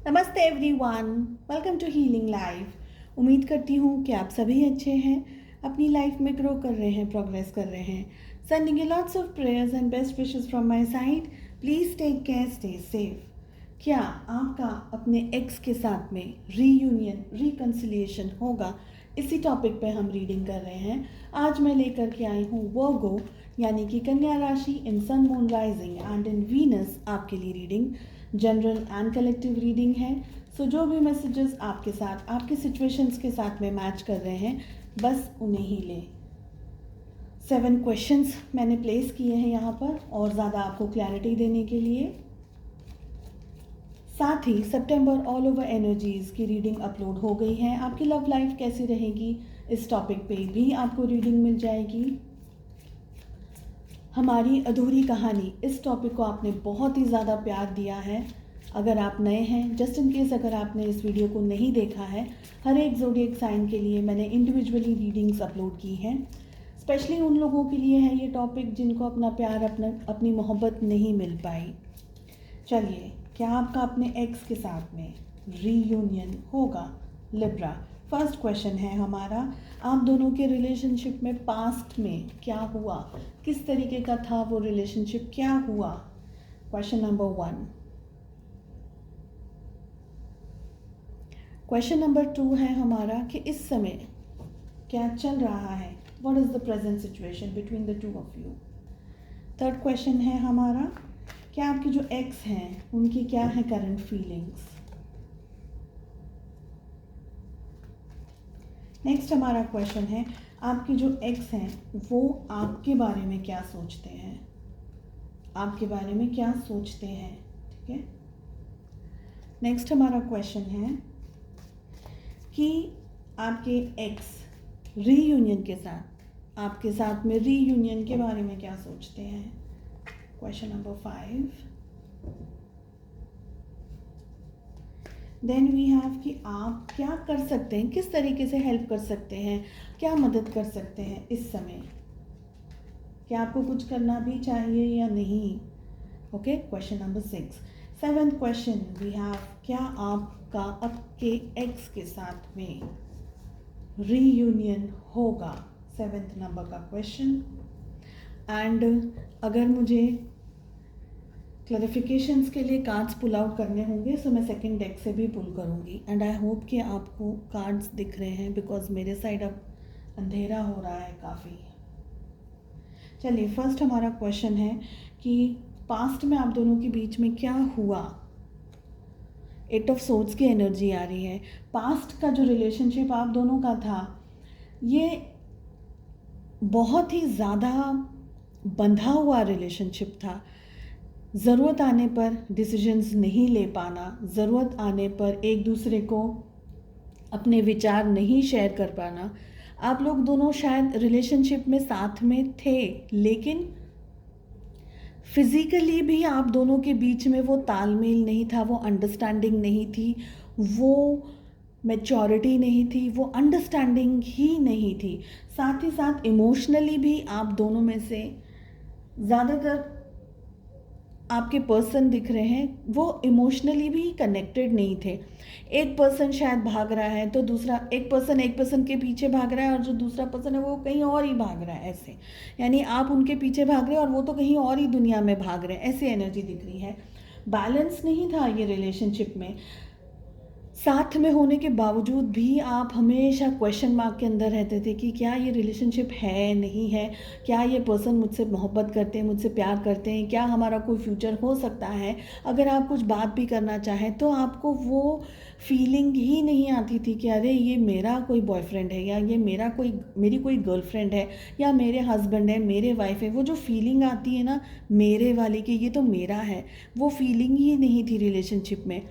नमस्ते everyone, welcome to healing life. उम्मीद करती हूँ कि आप सभी अच्छे हैं, अपनी लाइफ में ग्रो कर रहे हैं, प्रोग्रेस कर रहे हैं। Sending you lots of prayers and best wishes from my side. Please take care, stay safe. क्या आपका अपने एक्स के साथ में रीयूनियन, रिकन्सिलिएशन होगा? इसी टॉपिक पे हम रीडिंग कर रहे हैं। आज मैं लेकर के आई हूँ वर्गो यानी कि कन्या राशि in sun moon rising and in Venus आपके लिए reading general and collective reading है। सो जो भी मैसेजेस आपके साथ, आपके सिचुएशंस के साथ में मैच कर रहे हैं, बस उन्हें ही लें। 7 क्वेश्चंस मैंने प्लेस किए हैं यहाँ पर और ज़्यादा आपको क्लैरिटी देने के लिए। साथ ही सितंबर ऑल ओवर एनर्जीज की रीडिंग अपलोड हो गई है। आपकी लव लाइफ कैसी रहेगी, इस टॉपिक पे भी आपको रीडिंग मिल जाएगी। हमारी अधूरी कहानी, इस टॉपिक को आपने बहुत ही ज़्यादा प्यार दिया है। अगर आप नए हैं, जस्ट इन केस अगर आपने इस वीडियो को नहीं देखा है, हर एक ज़ोडिएक साइन के लिए मैंने इंडिविजुअली रीडिंग्स अपलोड की हैं। स्पेशली उन लोगों के लिए है ये टॉपिक जिनको अपना प्यार, अपनी मोहब्बत नहीं मिल पाई। चलिए, क्या आपका अपने एक्स के साथ में रीयूनियन होगा? लिब्रा, फर्स्ट क्वेश्चन है हमारा, आप दोनों के रिलेशनशिप में पास्ट में क्या हुआ, किस तरीके का था वो रिलेशनशिप, क्या हुआ? Question number 1। क्वेश्चन नंबर 2 है हमारा कि इस समय क्या चल रहा है, what is the present situation between the two of you. Third question है हमारा, क्या आपके जो एक्स हैं उनकी क्या है करंट फीलिंग्स। नेक्स्ट हमारा क्वेश्चन है, आपके जो एक्स हैं वो आपके बारे में क्या सोचते हैं, आपके बारे में क्या सोचते हैं, ठीक है। नेक्स्ट हमारा क्वेश्चन है कि आपके एक्स रीयूनियन के साथ, आपके साथ में रीयूनियन के बारे में क्या सोचते हैं। Question number 5। Then we have कि आप क्या कर सकते हैं, किस तरीके से हेल्प कर सकते हैं, क्या मदद कर सकते हैं इस समय, क्या आपको कुछ करना भी चाहिए या नहीं। Okay, question number 6। 7th question we have, क्या आपका आपके एक्स के साथ में रीयूनियन होगा, 7th नंबर का क्वेश्चन। एंड अगर मुझे क्लैरिफिकेशंस के लिए कार्ड्स पुल आउट करने होंगे सो मैं सेकंड डेक से भी पुल करूँगी। एंड आई होप कि आपको कार्ड्स दिख रहे हैं बिकॉज मेरे साइड अब अंधेरा हो रहा है काफ़ी। चलिए, फर्स्ट हमारा क्वेश्चन है कि पास्ट में आप दोनों के बीच में क्या हुआ। 8 ऑफ सोर्ड्स की एनर्जी आ रही है। पास्ट का जो रिलेशनशिप आप दोनों का था, ये बहुत ही ज़्यादा बंधा हुआ रिलेशनशिप था। ज़रूरत आने पर डिसीजंस नहीं ले पाना, ज़रूरत आने पर एक दूसरे को अपने विचार नहीं शेयर कर पाना। आप लोग दोनों शायद रिलेशनशिप में साथ में थे, लेकिन फिज़िकली भी आप दोनों के बीच में वो तालमेल नहीं था, वो अंडरस्टैंडिंग नहीं थी, वो मैच्योरिटी नहीं थी, वो अंडरस्टैंडिंग ही नहीं थी। साथ ही साथ इमोशनली भी आप दोनों में से ज़्यादातर आपके पर्सन दिख रहे हैं वो इमोशनली भी कनेक्टेड नहीं थे। एक पर्सन शायद भाग रहा है तो दूसरा, एक पर्सन के पीछे भाग रहा है और जो दूसरा पर्सन है वो कहीं और ही भाग रहा है, ऐसे। यानी आप उनके पीछे भाग रहे हैं और वो तो कहीं और ही दुनिया में भाग रहे हैं, ऐसी एनर्जी दिख रही है। बैलेंस नहीं था ये रिलेशनशिप में। साथ में होने के बावजूद भी आप हमेशा क्वेश्चन मार्क के अंदर रहते थे कि क्या ये रिलेशनशिप है, नहीं है, क्या ये पर्सन मुझसे मोहब्बत करते हैं, मुझसे प्यार करते हैं, क्या हमारा कोई फ्यूचर हो सकता है। अगर आप कुछ बात भी करना चाहें तो आपको वो फीलिंग ही नहीं आती थी कि अरे ये मेरा कोई बॉयफ्रेंड है, या ये मेरी कोई गर्लफ्रेंड है, या मेरे हस्बैंड है, मेरे वाइफ है। वो जो फीलिंग आती है ना मेरे वाली कि ये तो मेरा है, वो फीलिंग ही नहीं थी रिलेशनशिप में।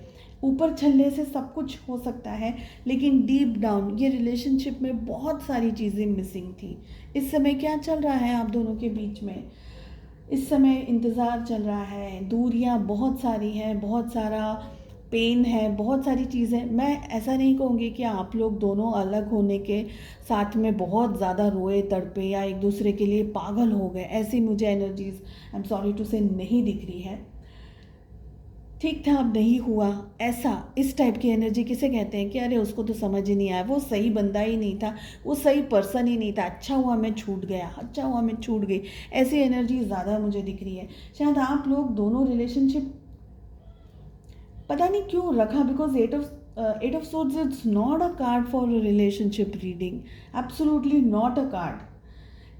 ऊपर छलने से सब कुछ हो सकता है, लेकिन डीप डाउन ये रिलेशनशिप में बहुत सारी चीज़ें मिसिंग थी। इस समय क्या चल रहा है आप दोनों के बीच में? इस समय इंतज़ार चल रहा है, दूरियां बहुत सारी हैं, बहुत सारा पेन है, बहुत सारी चीज़ें। मैं ऐसा नहीं कहूँगी कि आप लोग दोनों अलग होने के साथ में बहुत ज़्यादा रोए, तड़पे या एक दूसरे के लिए पागल हो गए, ऐसी मुझे energies, I am sorry to say, नहीं दिख रही है। ठीक था अब नहीं हुआ, ऐसा इस टाइप की एनर्जी किसे कहते हैं कि अरे उसको तो समझ ही नहीं आया, वो सही बंदा ही नहीं था, वो सही पर्सन ही नहीं था, अच्छा हुआ मैं छूट गया, अच्छा हुआ मैं छूट गई। ऐसी एनर्जी ज़्यादा मुझे दिख रही है। शायद आप लोग दोनों रिलेशनशिप पता नहीं क्यों रखा, because at of swords it's not a card for relationship reading, absolutely not a card.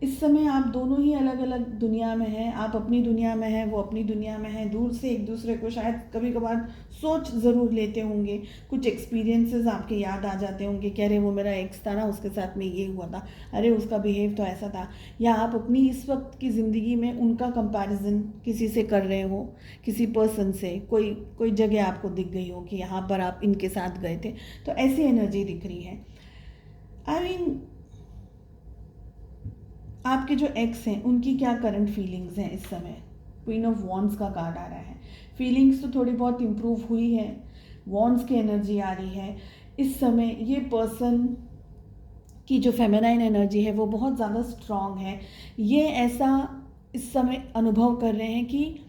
इस समय आप दोनों ही अलग अलग दुनिया में हैं, आप अपनी दुनिया में हैं, वो अपनी दुनिया में है। दूर से एक दूसरे को शायद कभी कभार सोच ज़रूर लेते होंगे, कुछ एक्सपीरियंसेस आपके याद आ जाते होंगे कि अरे वो मेरा एक्स था ना, उसके साथ में ये हुआ था, अरे उसका बिहेव तो ऐसा था। या आप अपनी इस वक्त की ज़िंदगी में उनका कंपैरिजन किसी से कर रहे हो, किसी पर्सन से, कोई कोई जगह आपको दिख गई हो कि यहाँ पर आप इनके साथ गए थे, तो ऐसी एनर्जी दिख रही है। आई मीन आपके जो एक्स हैं उनकी क्या करंट फीलिंग्स हैं इस समय। क्वीन ऑफ वॉन्ड्स का कार्ड आ रहा है। फीलिंग्स तो थोड़ी बहुत इम्प्रूव हुई है, वॉन्ड्स की एनर्जी आ रही है इस समय। ये पर्सन की जो फेमिनाइन एनर्जी है वो बहुत ज़्यादा स्ट्रॉन्ग है। ये ऐसा इस समय अनुभव कर रहे हैं कि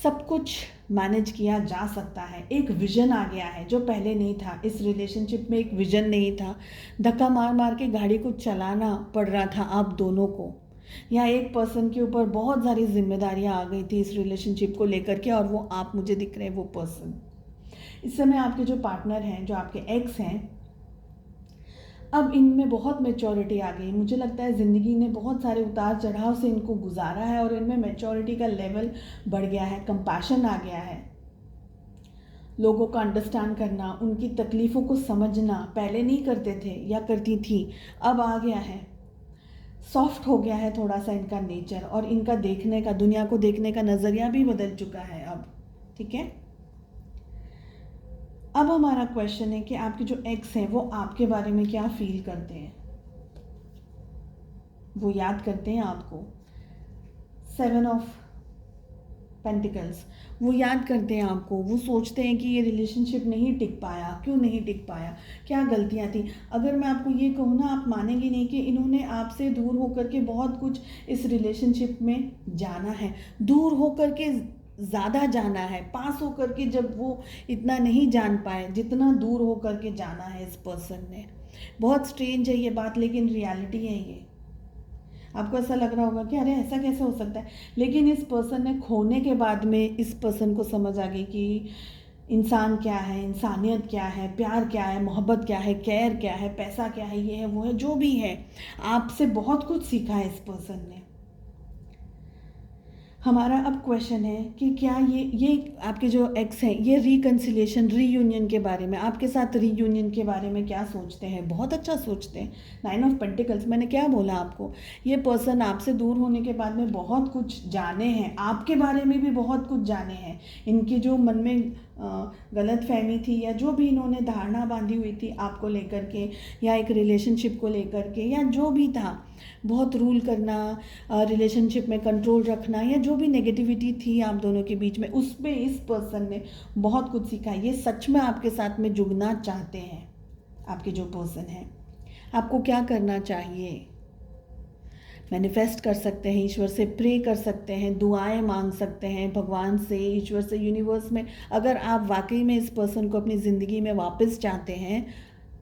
सब कुछ मैनेज किया जा सकता है। एक विजन आ गया है जो पहले नहीं था। इस रिलेशनशिप में एक विजन नहीं था, धक्का मार मार के गाड़ी को चलाना पड़ रहा था आप दोनों को, या एक पर्सन के ऊपर बहुत सारी जिम्मेदारियां आ गई थी इस रिलेशनशिप को लेकर के, और वो आप मुझे दिख रहे हैं वो पर्सन। इस समय आपके जो पार्टनर हैं, जो आपके एक्स हैं, अब इनमें बहुत मैच्योरिटी आ गई। मुझे लगता है ज़िंदगी ने बहुत सारे उतार चढ़ाव से इनको गुजारा है और इनमें मैच्योरिटी का लेवल बढ़ गया है, कंपैशन आ गया है। लोगों को अंडरस्टैंड करना, उनकी तकलीफ़ों को समझना, पहले नहीं करते थे या करती थी, अब आ गया है। सॉफ्ट हो गया है थोड़ा सा इनका नेचर, और इनका देखने का, दुनिया को देखने का नज़रिया भी बदल चुका है अब। ठीक है, अब हमारा क्वेश्चन है कि आपके जो एक्स हैं वो आपके बारे में क्या फील करते हैं। वो याद करते हैं आपको। 7 ऑफ पेंटिकल्स, वो याद करते हैं आपको। वो सोचते हैं कि ये रिलेशनशिप नहीं टिक पाया, क्यों नहीं टिक पाया, क्या गलतियां थी। अगर मैं आपको ये कहूँ ना, आप मानेंगे नहीं कि इन्होंने आपसे दूर होकर के बहुत कुछ इस रिलेशनशिप में जाना है। दूर होकर के ज़्यादा जाना है, पास होकर के जब वो इतना नहीं जान पाए जितना दूर होकर के जाना है इस पर्सन ने। बहुत स्ट्रेंज है ये बात, लेकिन रियलिटी है ये। आपको ऐसा लग रहा होगा कि अरे ऐसा कैसे हो सकता है, लेकिन इस पर्सन ने खोने के बाद में इस पर्सन को समझ आ गई कि इंसान क्या है, इंसानियत क्या है, प्यार क्या है, मोहब्बत क्या है, केयर क्या है, पैसा क्या है, ये है वो है, जो भी है। आपसे बहुत कुछ सीखा है इस पर्सन ने। हमारा अब क्वेश्चन है कि क्या ये आपके जो एक्स हैं, ये रिकन्सिलिएशन, रीयूनियन के बारे में, आपके साथ रीयूनियन के बारे में क्या सोचते हैं। बहुत अच्छा सोचते हैं। 9 ऑफ पेंटिकल्स, मैंने क्या बोला आपको, ये पर्सन आपसे दूर होने के बाद में बहुत कुछ जाने हैं, आपके बारे में भी बहुत कुछ जाने हैं। इनकी जो मन में गलत फहमी थी, या जो भी इन्होंने धारणा बांधी हुई थी आपको लेकर के, या एक रिलेशनशिप को लेकर के, या जो भी था, बहुत रूल करना, रिलेशनशिप में कंट्रोल रखना, या जो भी नेगेटिविटी थी आप दोनों के बीच में, उसमें इस पर्सन ने बहुत कुछ सीखा। ये सच में आपके साथ में जुड़ना चाहते हैं। आपके जो पर्सन है, आपको क्या करना चाहिए। मैनिफेस्ट कर सकते हैं, ईश्वर से प्रे कर सकते हैं, दुआएं मांग सकते हैं भगवान से, ईश्वर से, यूनिवर्स में। अगर आप वाकई में इस पर्सन को अपनी ज़िंदगी में वापस चाहते हैं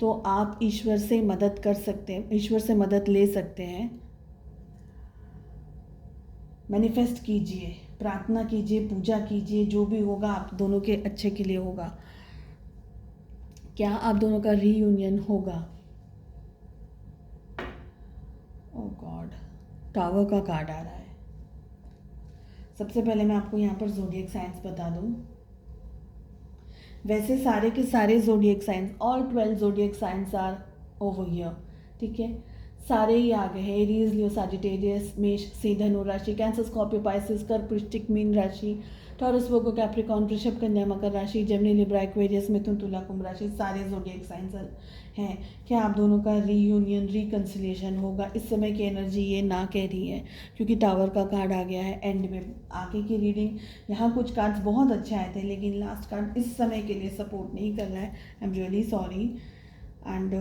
तो आप ईश्वर से मदद कर सकते हैं, ईश्वर से मदद ले सकते हैं। मैनिफेस्ट कीजिए, प्रार्थना कीजिए, पूजा कीजिए, जो भी होगा आप दोनों के अच्छे के लिए होगा। क्या आप दोनों का रीयूनियन होगा। ओह गॉड, टावर का कार्ड आ रहा है। सबसे पहले मैं आपको यहाँ पर ज़ोडिएक साइंस बता दूँ। वैसे सारे के सारे zodiac signs, all 12 zodiac signs are over here. ठीक है, सारे ही आ गए हैं। एरीज, लियो, सजिटेरियस, मेष, सिंह, धनु राशि, कैंसर, स्कॉर्पियो, पाइसिस, कर्क, वृश्चिक, मीन राशि, टॉरस, वर्गो, कैप्रिकॉर्न, वृषभ, कन्या, मकर राशि, जेमिनी, लिब्रा, एक्वेरियस, मिथुन, तुला, कुंभ राशि, सारे ज़ोडिएक साइंस हैं। क्या आप दोनों का रीयूनियन, रिकन्सिलिएशन होगा। इस समय की एनर्जी ये ना कह रही है, क्योंकि टावर का कार्ड आ गया है एंड में। आगे की रीडिंग, यहाँ कुछ कार्ड्स बहुत अच्छे आए थे, लेकिन लास्ट कार्ड इस समय के लिए सपोर्ट नहीं कर रहा है। I am really sorry. And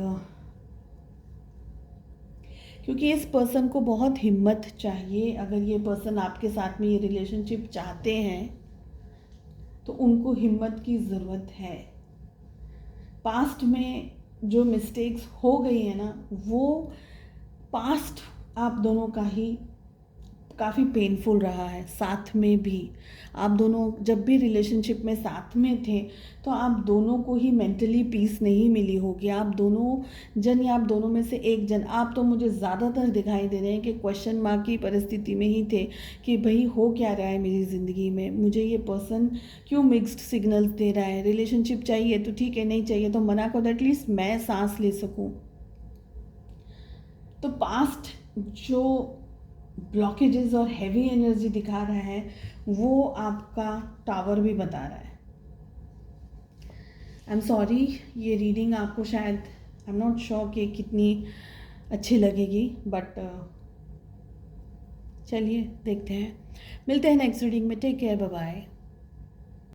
क्योंकि इस पर्सन को बहुत हिम्मत चाहिए। अगर ये पर्सन आपके साथ में ये रिलेशनशिप चाहते हैं तो उनको हिम्मत की ज़रूरत है। पास्ट में जो मिस्टेक्स हो गई है ना, वो पास्ट आप दोनों का ही काफ़ी पेनफुल रहा है। साथ में भी आप दोनों जब भी रिलेशनशिप में साथ में थे तो आप दोनों को ही मेंटली पीस नहीं मिली होगी। आप दोनों जन या आप दोनों में से एक जन, आप तो मुझे ज़्यादातर दिखाई दे रहे हैं कि क्वेश्चन मार्क की परिस्थिति में ही थे कि भाई हो क्या रहा है मेरी ज़िंदगी में, मुझे ये पर्सन क्यों मिक्स्ड सिग्नल्स दे रहा है, रिलेशनशिप चाहिए तो ठीक है, नहीं चाहिए तो मना कर दो, एटलीस्ट मैं सांस ले सकूँ। तो पास्ट जो ब्लॉकेजेस और हैवी एनर्जी दिखा रहा है वो आपका टावर भी बता रहा है। आई एम सॉरी, ये रीडिंग आपको शायद, आई एम नॉट श्योर कि कितनी अच्छी लगेगी, बट चलिए देखते हैं, मिलते हैं नेक्स्ट रीडिंग में। Take care, bye bye.